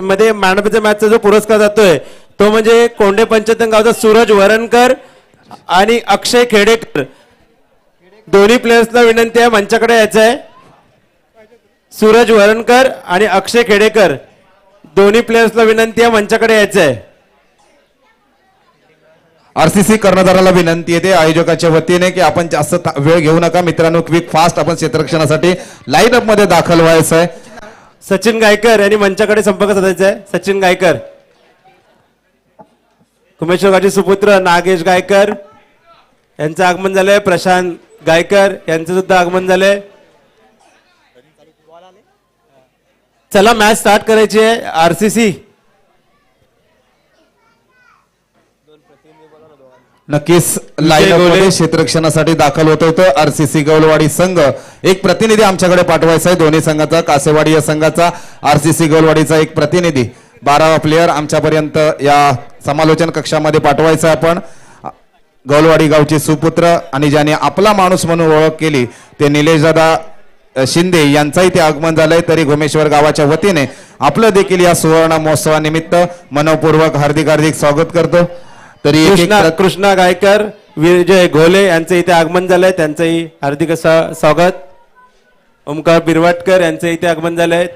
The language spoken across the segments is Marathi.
मध्ये मॅन ऑफ द मॅचचा जो पुरस्कार जातोय तो म्हणजे कोंडे पंचतन गावचा सूरज वरणकर आणि अक्षय खेडेकर. दोन्ही प्लेयर्सला विनंती आहे मंचाकडे यायचं आहे. सूरज वरणकर आणि अक्षय खेडेकर दोन्ही प्लेयर्सला विनंती आहे मंचाकडे यायचं आहे. आरसीसी कर्णधाराला विनंती येते आयोजकाच्या वतीने की आपण जास्त वेळ घेऊ नका मित्रांनो, क्विक फास्ट आपण क्षेत्ररक्षणासाठी लाईन अप मध्ये दाखल व्हायचं आहे. सचिन गायकर यांनी मंचाकडे संपर्क साधायचा आहे. सचिन गायकर, कुमेश्वरगावचे सुपुत्र नागेश गायकर यांचं आगमन झालंय. प्रशांत गायकर यांचं सुद्धा आगमन झालंय. चला मॅच स्टार्ट करायची आहे. आरसीसी नक्कीच लाईन अप मध्ये क्षेत्ररक्षणासाठी दाखल होत होतं. आरसीसी गौलवाडी संघ एक प्रतिनिधी आमच्याकडे पाठवायचा आहे. दोन्ही संघाचा, कासेवाडी या संघाचा, आरसीसी गौलवाडीचा एक प्रतिनिधी 12 प्लेयर आमच्यापर्यंत या समालोचन कक्षामध्ये पाठवायचा. आपण गौलवाडी गावचे सुपुत्र आणि ज्याने आपला माणूस म्हणून ओळख केली ते निलेशदादा शिंदे यांचाही ते आगमन झालंय. तरी घोमेश्वर गावाच्या वतीने आपलं देखील या सुवर्ण महोत्सवानिमित्त मनपूर्वक हार्दिक हार्दिक स्वागत करतो. तरी कृष्णा गायकर, विजय घोले यांचं इथे आगमन झालंय, त्यांचंही हार्दिक स्वागत. ओमकार बिरवाटकर यांचं इथे आगमन झालंय.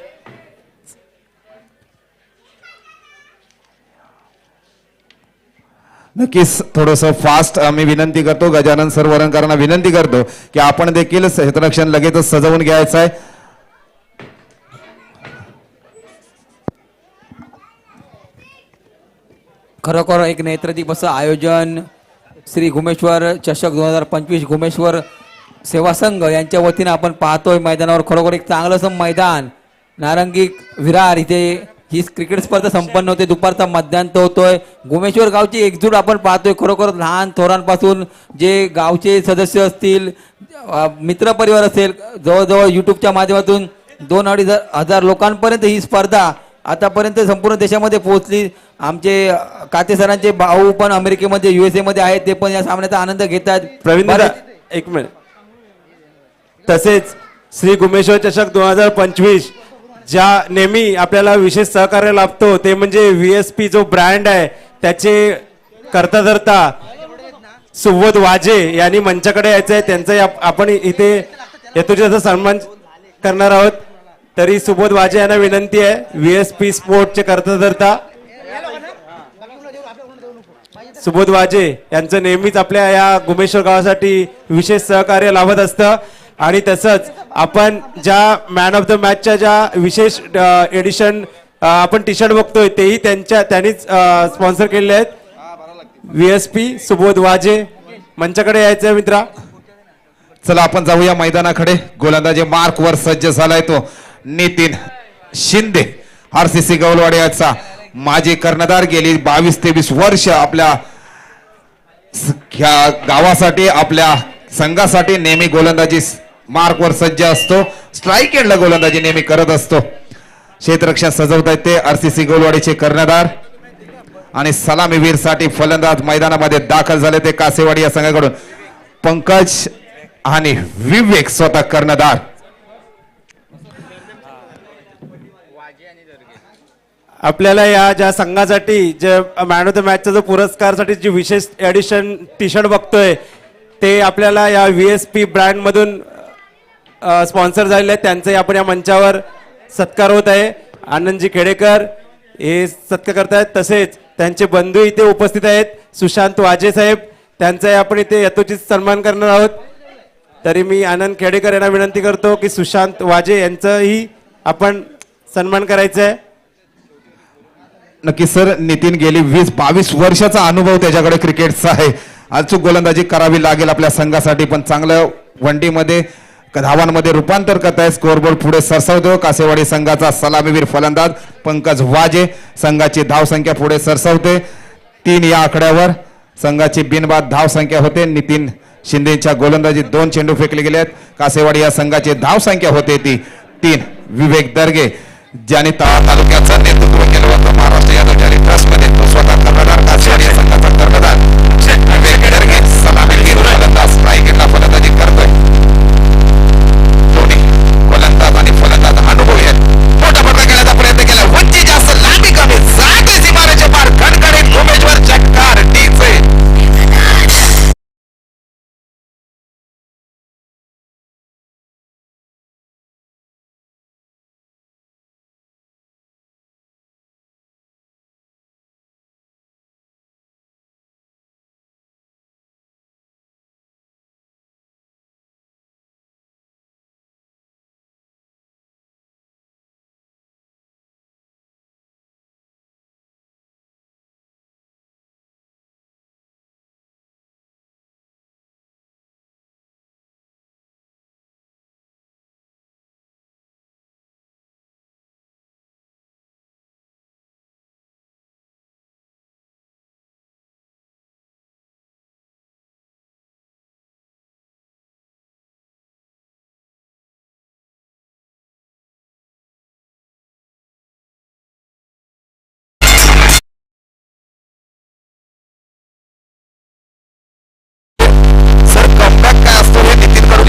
नक्कीच थोडंसं फास्ट आम्ही विनंती करतो. गजानन सर वरणकरांना विनंती करतो की आपण देखील क्षेत्ररक्षण लगेचच सजवून घ्यायचं आहे. खरोखर एक नेत्रदीप असं आयोजन श्री घुमेश्वर चषक 2025 घुमेश्वर सेवा संघ यांच्या वतीने आपण पाहतोय. मैदानावर खरोखर एक चांगलं असं मैदान नारंगी विरार इथे ही क्रिकेट स्पर्धा संपन्न होते. दुपारचा मध्यांत होतोय. घुमेश्वर गावची एकजूट आपण पाहतोय. खरोखर लहान थोरांपासून जे गावचे सदस्य असतील, मित्रपरिवार असेल, जवळजवळ युट्यूबच्या माध्यमातून 2-2.5 हजार लोकांपर्यंत ही स्पर्धा आतापर्यंत संपूर्ण देशामध्ये पोहोचली. आमचे काते सरांचे भाऊ पण अमेरिकेमध्ये USA मध्ये आहेत, ते पण या सामन्याचा आनंद घेतात. प्रवीण एक मिनिट. तसेच श्री घुमेश्वर चषक 2025 ज्या नेहमी आपल्याला विशेष सहकार्य लाभतो ते म्हणजे VSP जो ब्रँड आहे त्याचे करता धरता सुबोध वाजे यांनी मंचाकडे यायचं आहे. त्यांचा आपण इथे यथोचित सन्मान करणार आहोत. तरी सुबोध वाजे यांना विनंती आहे, VSP स्पोर्टचे करता धरता सुबोध वाजे यांचं नेहमीच आपल्या या घुमेश्वर गावासाठी विशेष सहकार्य लाभत असतं. आणि तसंच आपण ज्या मॅन ऑफ द मॅचच्या ज्या विशेष एडिशन आपण टी शर्ट बघतोय तेही त्यांनीच स्पॉन्सर केलेले आहेत. VSP सुबोध वाजे मंचाकडे यायचंय मित्रा. चला आपण जाऊया मैदानाकडे. गोलंदाजी मार्क वर सज्ज झालाय तो नितीन शिंदे, आरसीसी गौलवाडी याचा माजी कर्णधार. गेली 22-23 वर्ष आपल्या गावासाठी आपल्या संघासाठी नेहमी गोलंदाजी मार्कवर सज्ज असतो. स्ट्राईक एंडला गोलंदाजी नेहमी करत असतो. क्षेत्ररक्षण सजवतायत ते आरसीसी गौलवाडीचे कर्णधार आणि सलामीवीर साठी फलंदाज मैदानामध्ये दाखल झाले ते कासेवाडी या संघाकडून पंकज आणि विवेक स्वतः कर्णधार. आपल्याला या ज्या संघासाठी जे मॅन ऑफ द मॅचचा जो पुरस्कारसाठी जी विशेष एडिशन टी शर्ट बघतोय ते आपल्याला या VSP ब्रँड मधून स्पॉन्सर झालेले आहेत. त्यांचाही आपण या मंचावर सत्कार होत आहे. आनंदजी खेडेकर हे सत्कार करतायत. तसेच त्यांचे बंधू इथे उपस्थित आहेत, सुशांत वाजे साहेब, त्यांचाही आपण इथे यथोचित सन्मान करणार आहोत. तरी मी आनंद खेडेकर यांना विनंती करतो की सुशांत वाजे यांचाही आपण सन्मान करायचा आहे. नक्की सर. नितीन गेली 20-22 वर्षाचा अनुभव त्याच्याकडे क्रिकेटचा आहे. अचूक गोलंदाजी करावी लागेल आपल्या संघासाठी, पण चांगलं वनडीमध्ये धावांमध्ये रूपांतर करत आहे. स्कोअरबोर्ड पुढे सरसावतो. कासेवाडी संघाचा सलामीवीर फलंदाज पंकज वाजे, संघाची धावसंख्या पुढे सरसावते 3 या आकड्यावर. संघाची बिनबाद धावसंख्या होते. नितीन शिंदेच्या गोलंदाजी 2 चेंडू फेकले गेले आहेत. कासेवाडी या संघाची धावसंख्या होते ती 3. विवेक दर्गे ज्याने तालुक्याचं नेतृत्व केलं होतं महाराष्ट्र यादव जारी ट्रस्टमध्ये, तो स्वतः कर्णधार कासेवाडी या संघाचा कर्णधार विवेक दर्गे सलामीवीर फलंदाज स्ट्राईकला फलंदाजी करतोय. दोन्ही गोलंदाज आणि फलंदाज अनुभवी आहेत. मोठा फटका केल्याचा प्रयत्न केला, वंची जास्त लांब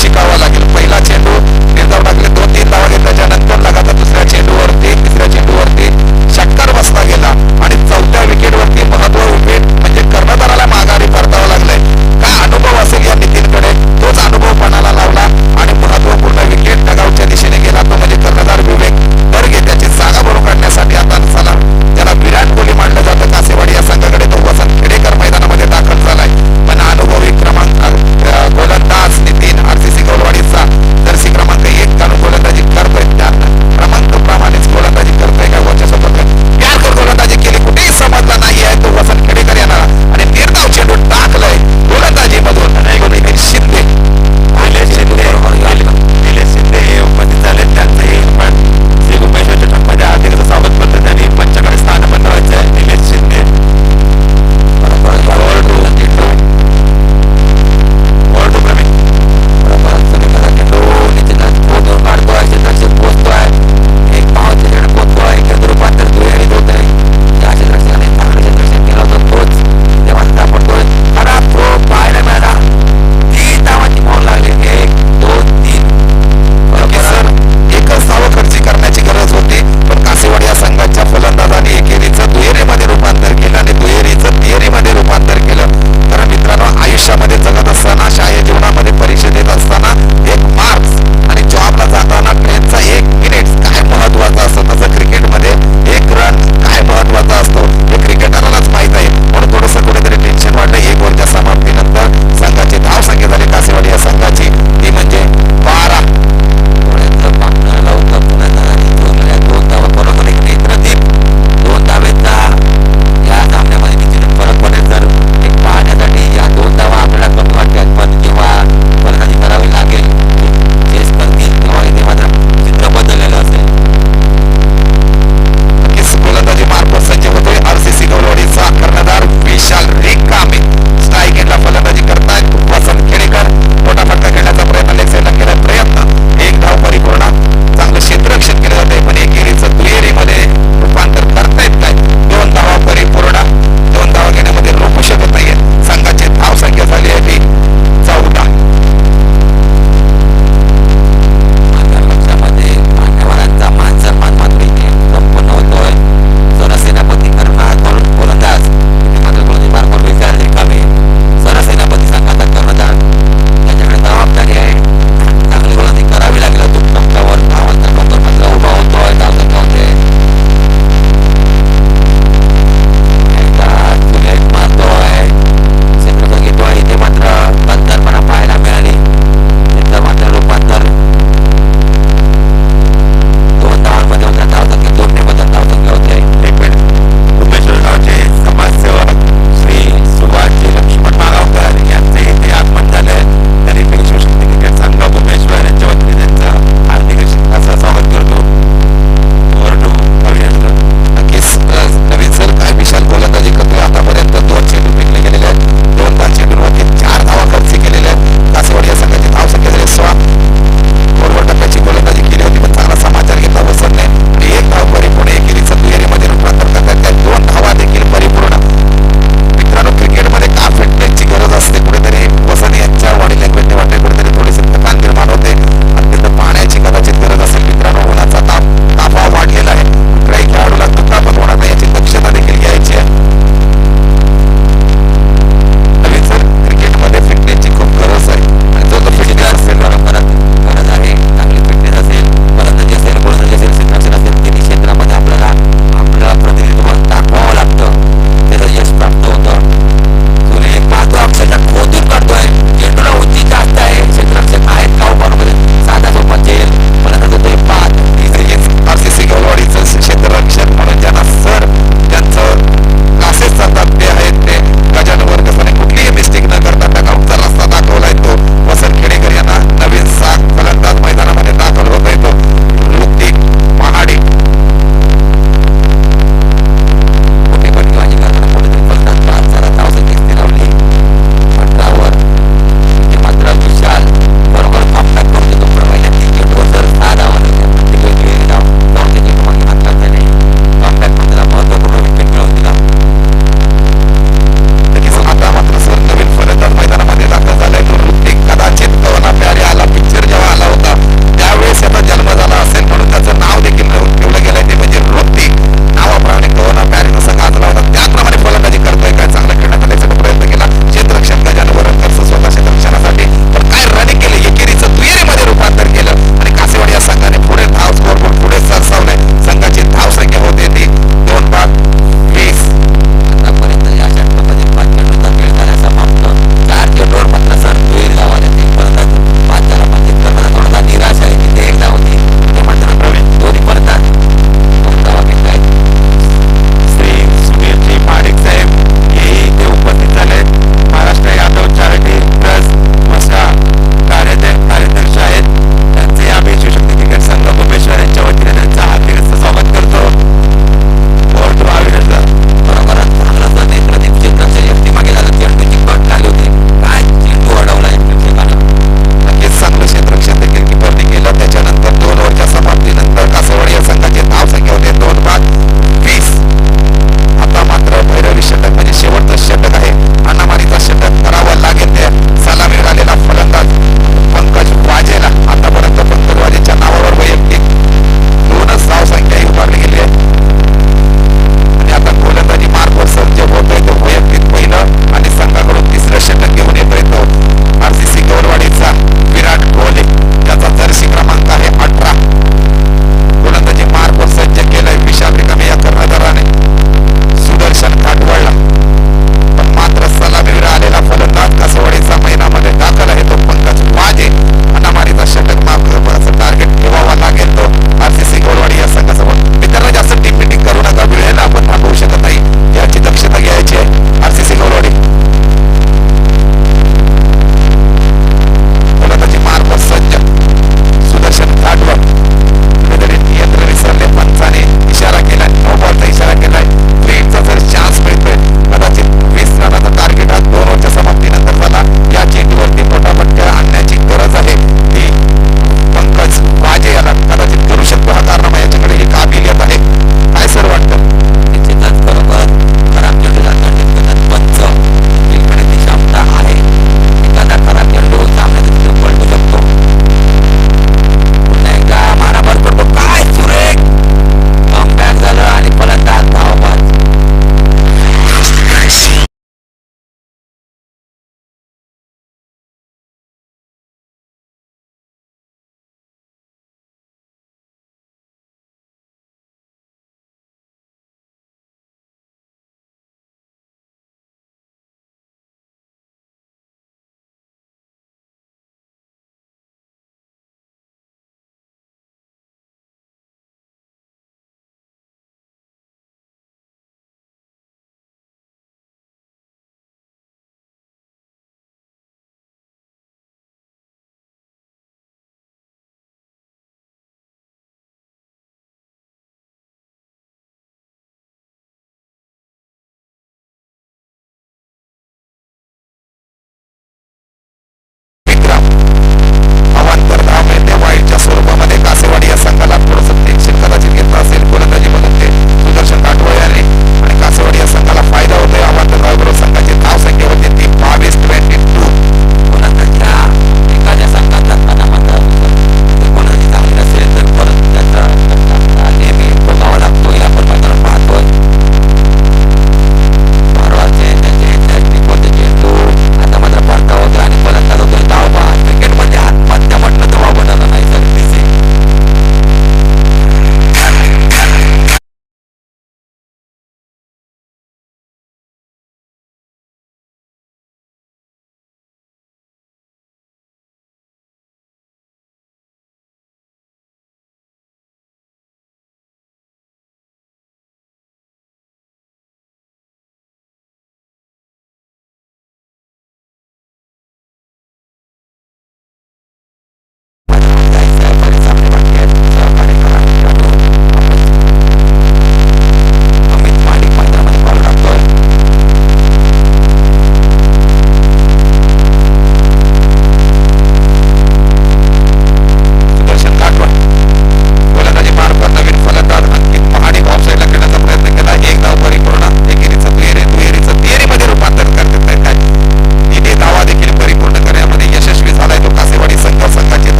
शिकावा लागेल. पहिला चेंडू निर्धाव टाकले 2-3 धावा घेतल्या, त्याच्यानंतर लगातार दुसऱ्या चेंडूवरती तिसऱ्या चेंडूवरती षटकार बसला गेला आणि चौथ्या विकेटवरती महत्व विकेट म्हणजे कर्णधाराला माघारी परतावं लागलंय. काय अनुभव असेल या नितीनकडे, तोच अनुभव पणाला लावला आणि महत्वपूर्ण विकेट डगावच्या दिशेने गेला, तो म्हणजे कर्णधार विवेक दर्गे. त्याची जागा भरून काढण्यासाठी आता चला त्याला विराट कोहली मानलं जातं कासेवाडी या संघाकडे, तो वसंत खेडेकर मैदानामध्ये दाखल झालाय. पण अनुभवी क्रमांक गोलंदाज नितीन RCC गौलवाडीचा जर्सी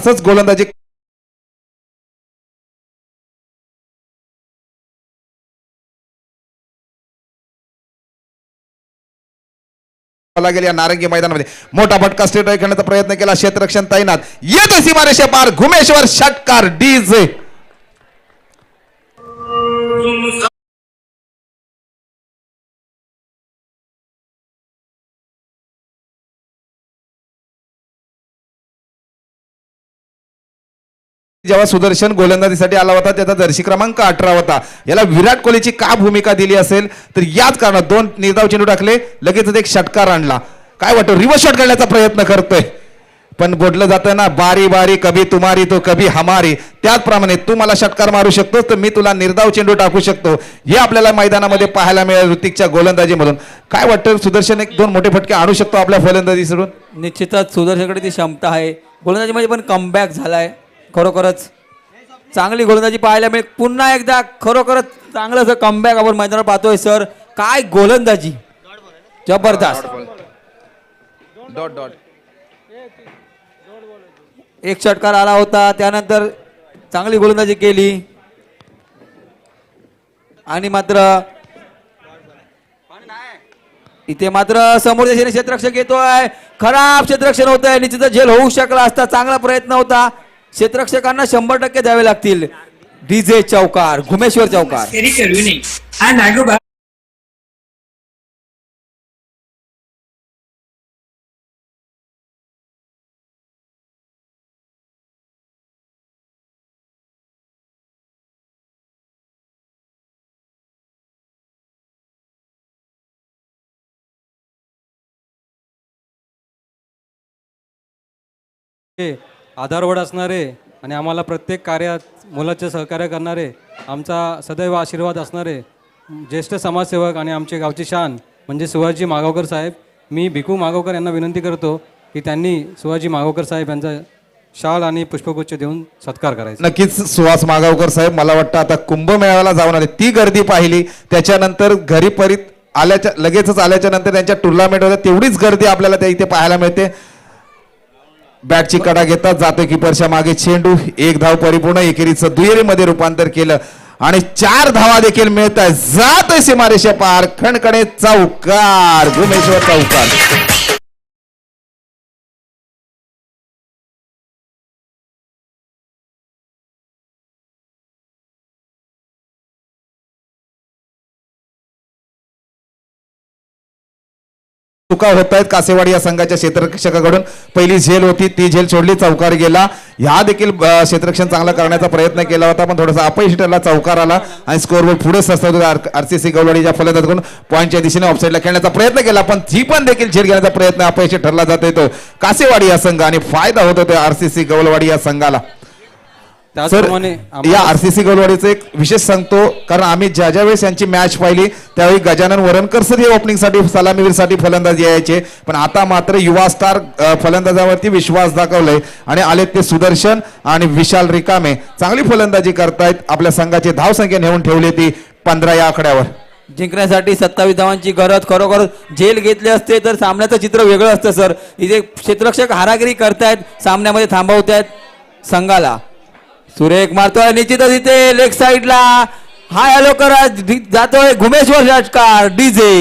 असंच गोलंदाजी लागेल या नारंगी मैदानामध्ये. मोठा फटका स्ट्रेट ड्राइव्ह खेळण्याचा प्रयत्न केला, क्षेत्ररक्षण तैनात, येतो सीमारेषे पार, घुमेश्वर षटकार डीजे. जेव्हा सुदर्शन गोलंदाजीसाठी आला होता त्याचा जर्सी क्रमांक 18 होता. याला विराट कोहलीची का भूमिका दिली असेल तर याच कारणात 2 निर्धाव चेंडू टाकले, लगेचच एक षटकार आणला. काय वाटतं, रिव्हर्स शॉट करण्याचा प्रयत्न करतोय पण बोललं जातं ना, बारी बारी कभी तुम्हारी तो कभी हमारी. त्याचप्रमाणे तू मला षटकार मारू शकतोस तर मी तुला निर्धाव चेंडू टाकू शकतो. हे आपल्याला मैदानामध्ये पाहायला मिळेल ऋतिकच्या गोलंदाजीमधून. काय वाटतं, सुदर्शन 1-2 मोठे फटके आणू शकतो आपल्या फलंदाजी सोडून? निश्चितच सुदर्शनकडे ती क्षमता आहे, गोलंदाजीमध्ये पण कमबॅक झालाय. खरोखरच चांगली गोलंदाजी पाहायला मिळेल. पुन्हा एकदा खरोखरच चांगलं असं कमबॅक आपण मैदानावर पाहतोय सर. काय गोलंदाजी, जबरदस्त. एक षटकार आला होता, त्यानंतर चांगली गोलंदाजी केली आणि मात्र इथे मात्र समोरच्या दिशेने क्षेत्ररक्षक येतोय, खराब क्षेत्ररक्षण होत आहे. निश्चितच झेल होऊ शकला असता, चांगला प्रयत्न होता. क्षेत्ररक्षकांना 100% द्यावे लागतील. डीजे चौकार, घुमेश्वर चौकार. आधारवड असणारे आणि आम्हाला प्रत्येक कार्यात मोलाचे सहकार्य करणारे, आमचा सदैव आशीर्वाद असणारे ज्येष्ठ समाजसेवक आणि आमचे गावची शान म्हणजे सुहासजी मागावकर साहेब. मी भिकू मागावकर यांना विनंती करतो की त्यांनी सुहासजी मागावकर साहेब यांचा शाल आणि पुष्पगुच्छ देऊन सत्कार करायचा. नक्कीच सुहास मागावकर साहेब, मला वाटतं आता कुंभमेळ्याला जाऊन आले, ती गर्दी पाहिली, त्याच्यानंतर घरी परत आल्याच्या लगेचच आल्याच्या नंतर त्यांच्या टुर्नामेंट होत्या तेवढीच गर्दी आपल्याला त्या इथे पाहायला मिळते. बॅटची कडा घेतात, जातो किपरच्या मागे चेंडू, 1 धाव परिपूर्ण, एकेरीचं दुहेरीमध्ये रूपांतर केलं आणि 4 धावा देखील मिळत आहे. जातोय सीमारेषे पार, खणखणे चौकार, घुमेश्वर चौकार. चुका होत आहेत कासेवाडी या संघाच्या क्षेत्ररक्षकाकडून. पहिली झेल होती, ती झेल सोडली, चौकार गेला. ह्या देखील क्षेत्ररक्षण चांगला करण्याचा प्रयत्न केला होता पण थोडासा अपयशी ठरला, चौकार आला आणि स्कोअरवर पुढे सरसावतो. आरसीसी गवळवाडीच्या फलंदाजाकडून पॉईंटच्या दिशेने ऑफसाईडला खेळण्याचा प्रयत्न केला पण ती पण देखील झेल घेण्याचा प्रयत्न अपयशी ठरला जातोय तो कासेवाडी या संघ आणि फायदा होत होतो आरसीसी गवळवाडी या संघाला. त्याचप्रमाणे या आरसीसी गवळवाडीचं एक विशेष सांगतो कारण आम्ही ज्या ज्या वेळेस यांची मॅच पाहिली त्यावेळी गजानन वरणकर सर हे ओपनिंगसाठी सलामीवीरसाठी फलंदाजी यायचे पण आता मात्र युवा स्टार फलंदाजावरती विश्वास दाखवलाय आणि आले ते सुदर्शन आणि विशाल रिकामे चांगली फलंदाजी करतायत. आपल्या संघाची धावसंख्या नेऊन ठेवली ती 15 या आकड्यावर. जिंकण्यासाठी 27 धावांची गरज. खरोखर झेल घेतले असते तर सामन्याचं चित्र वेगळं असतं सर. इथे क्षेत्ररक्षक हारागिरी करतायत, सामन्यामध्ये थांबवतायत संघाला. सुरेख मारतोय निश्चितच इथे लेग साइडला. हाय हॅलो करा जातोय घुमेश्वर षटकार डीजे.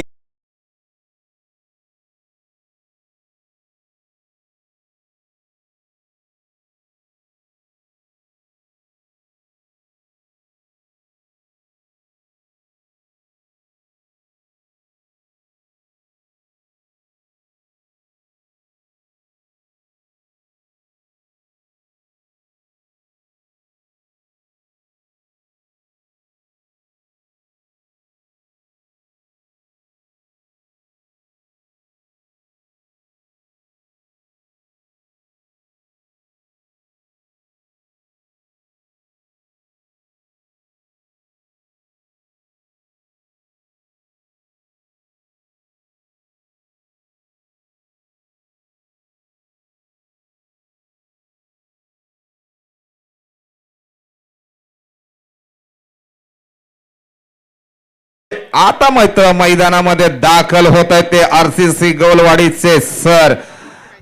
आता मैदानामध्ये दाखल होत आहेत ते आरसीसी गवलवाडीचे सर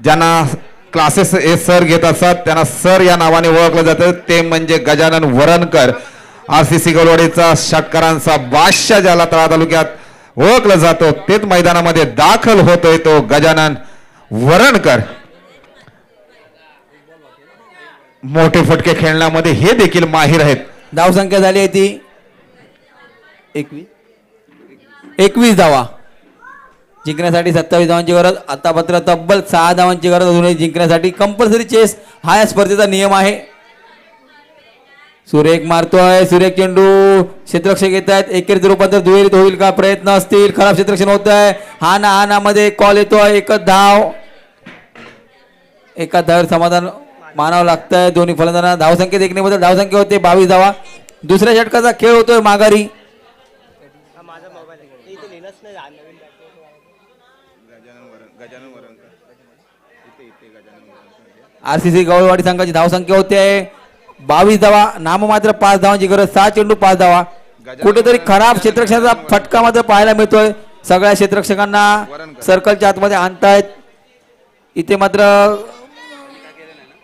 ज्यांना क्लासेस हे सर घेत असतात, त्यांना सर या नावाने ओळखलं जातं, ते म्हणजे गजानन वरणकर. RCC गलवाडीचा षटकारांचा बादशाह ज्याला तळा तालुक्यात ओळखलं जातो, तेच मैदानामध्ये दाखल होतोय तो गजानन वरणकर. मोठे फटके खेळण्यामध्ये हे देखील माहीर आहेत. धावसंख्या झाली आहे ती 21 धावा. जिंकण्यासाठी 27 धावांची गरज. आता मात्र तब्बल 6 धावांची गरज अजूनही जिंकण्यासाठी. कंपल्सरी चेस हा या स्पर्धेचा नियम आहे. सुरेख मारतोय, सुरेख चेंडू, क्षेत्ररक्षक येत आहेत, एकेरीत रूपांतर दुहेरीत होईल का, प्रयत्न असतील, खराब क्षेत्ररक्षण होत आहे. हा मध्ये कॉल येतोय, एकच धाव समाधान मानावं लागतंय दोन्ही फलंदाजांना. धावसंख्येत एकने बदल, धावसंख्या होते 22 धावा. दुसऱ्या षटकाचा खेळ होतोय माघारी. RCC गवळवाडी संघाची धावसंख्या होते 22 धावा. नाममात्र 5 धावांची गरज. 6 चेंडू 5 धावा. कुठेतरी खराब क्षेत्ररक्षणाचा फटका मात्र पाहायला मिळतोय. सगळ्या क्षेत्ररक्षकांना सर्कलच्या आतमध्ये आणतायत. इथे मात्र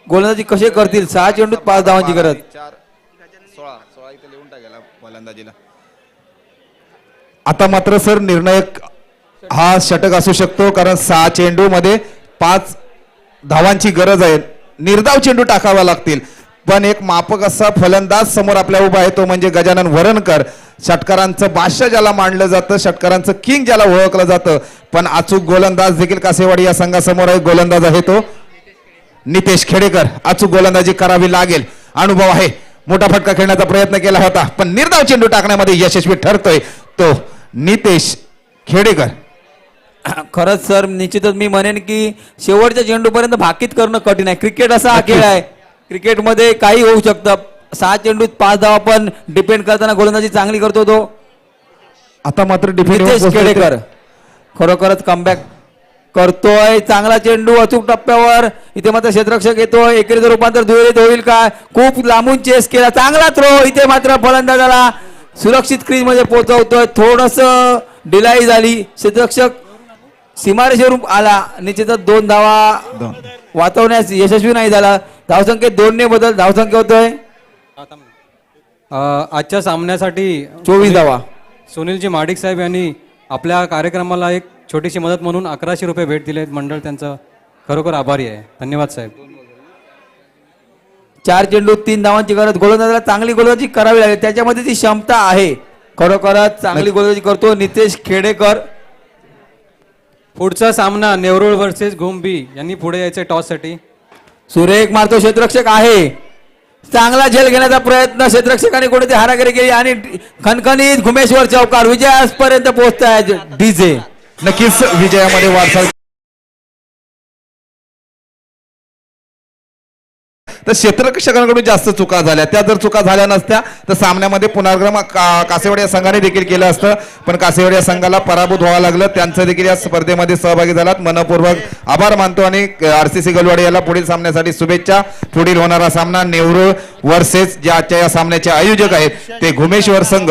गोलंदाजी कसे करतील. 6 चेंडूत 5 धावांची गरज. आता मात्र सर निर्णायक हा षटक असू शकतो, कारण 6 चेंडू मध्ये 5 धावांची गरज आहे. निर्धाव चेंडू टाकावा लागतील, पण एक मापक असा फलंदाज समोर आपल्या उभा आहे, तो म्हणजे गजानन वरणकर. षटकारांचं बादशाह ज्याला मानलं जातं, षटकारांचं किंग ज्याला ओळखलं जातं, पण अचूक गोलंदाज देखील कासेवाडी या संघासमोर आहे. गोलंदाज आहे तो नितेश खेडेकर. अचूक गोलंदाजी करावी लागेल, अनुभव आहे. मोठा फटका खेळण्याचा प्रयत्न केला होता, पण निर्धाव चेंडू टाकण्यामध्ये यशस्वी ठरतोय तो नितेश खेडेकर. खरंच सर, निश्चितच मी म्हणेन की शेवटच्या चेंडूपर्यंत भाकीत करणं कठीण आहे. क्रिकेट असा हा खेळ आहे, क्रिकेटमध्ये काही होऊ शकतं. 6 चेंडूत 5 धावा, पण डिपेंड करताना गोलंदाजी चांगली करतो तो आता मात्र नितेश खेडेकर. खरोखरच कमबॅक करतोय. चांगला चेंडू अचूक टप्प्यावर. इथे मात्र क्षेत्ररक्षक येतोय. एकेरीचं रूपांतर दुहेरीत होईल का. खूप लांबून चेस केला, चांगला थ्रो. इथे मात्र फलंदाजाला सुरक्षित क्रीज मध्ये पोहोचवतोय. थोडस डिलाई झाली. क्षेत्ररक्षक सीमारेषेवरून आला. निश्चितच 2 धावा वाचवण्यास यशस्वी नाही झाला. धावसंख्येत 2 ने बदल. धावसंख्या होतोय आजच्या सामन्यासाठी 24 धावा. सुनीलजी माडिक साहेब यांनी आपल्या कार्यक्रमाला एक छोटीशी मदत म्हणून 1100 रुपये भेट दिले. मंडळ त्यांचं खरोखर आभारी आहे. धन्यवाद साहेब. 4 चेंडू 3 धावांची गरज. गोलंदाजाला चांगली गोलंदाजी करावी लागेल, त्याच्यामध्ये ती क्षमता आहे. खरोखरच चांगली गोलंदाजी करतो नितेश खेडेकर. पुढचा सामना नेवरुळ वर्सेस घुमबी यांनी पुढे यायचे टॉससाठी. सुरेख मारतो, क्षेत्ररक्षक आहे. चांगला झेल घेण्याचा प्रयत्न क्षेत्ररक्षकाने कोणती हारागिरी केली आणि खणखणीत घुमेश्वर चौकार विजयापर्यंत पोहोचताय डीजे. नक्कीच विजयामध्ये वाटचाल. तर क्षेत्ररक्षकांकडून जास्त चुका झाल्या. त्या जर चुका झाल्या नसत्या तर सामन्यामध्ये पुनर्गम कासेवाडी या संघाने देखील केलं असतं, पण कासेवाडी या संघाला पराभूत व्हावं लागलं. त्यांचं देखील या स्पर्धेमध्ये सहभागी झालात, मनपूर्वक आभार मानतो. आणि RCC गलवाडी याला पुढील सामन्यासाठी शुभेच्छा. पुढील होणारा सामना नेवरुळ वर्सेस जे आजच्या या सामन्याचे आयोजक आहेत ते घुमेश्वर संघ.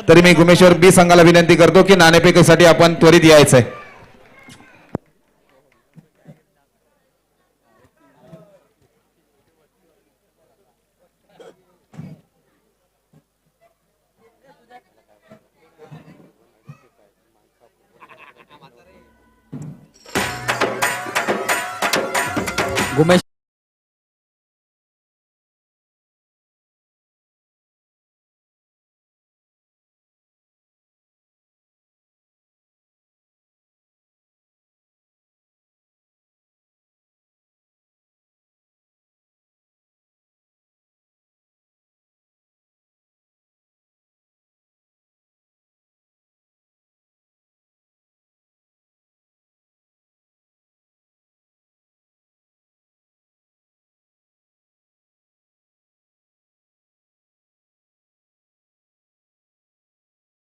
तरी मी घुमेश्वर बी संघाला विनंती करतो की नाणेफेकीसाठी आपण त्वरित यायचंय.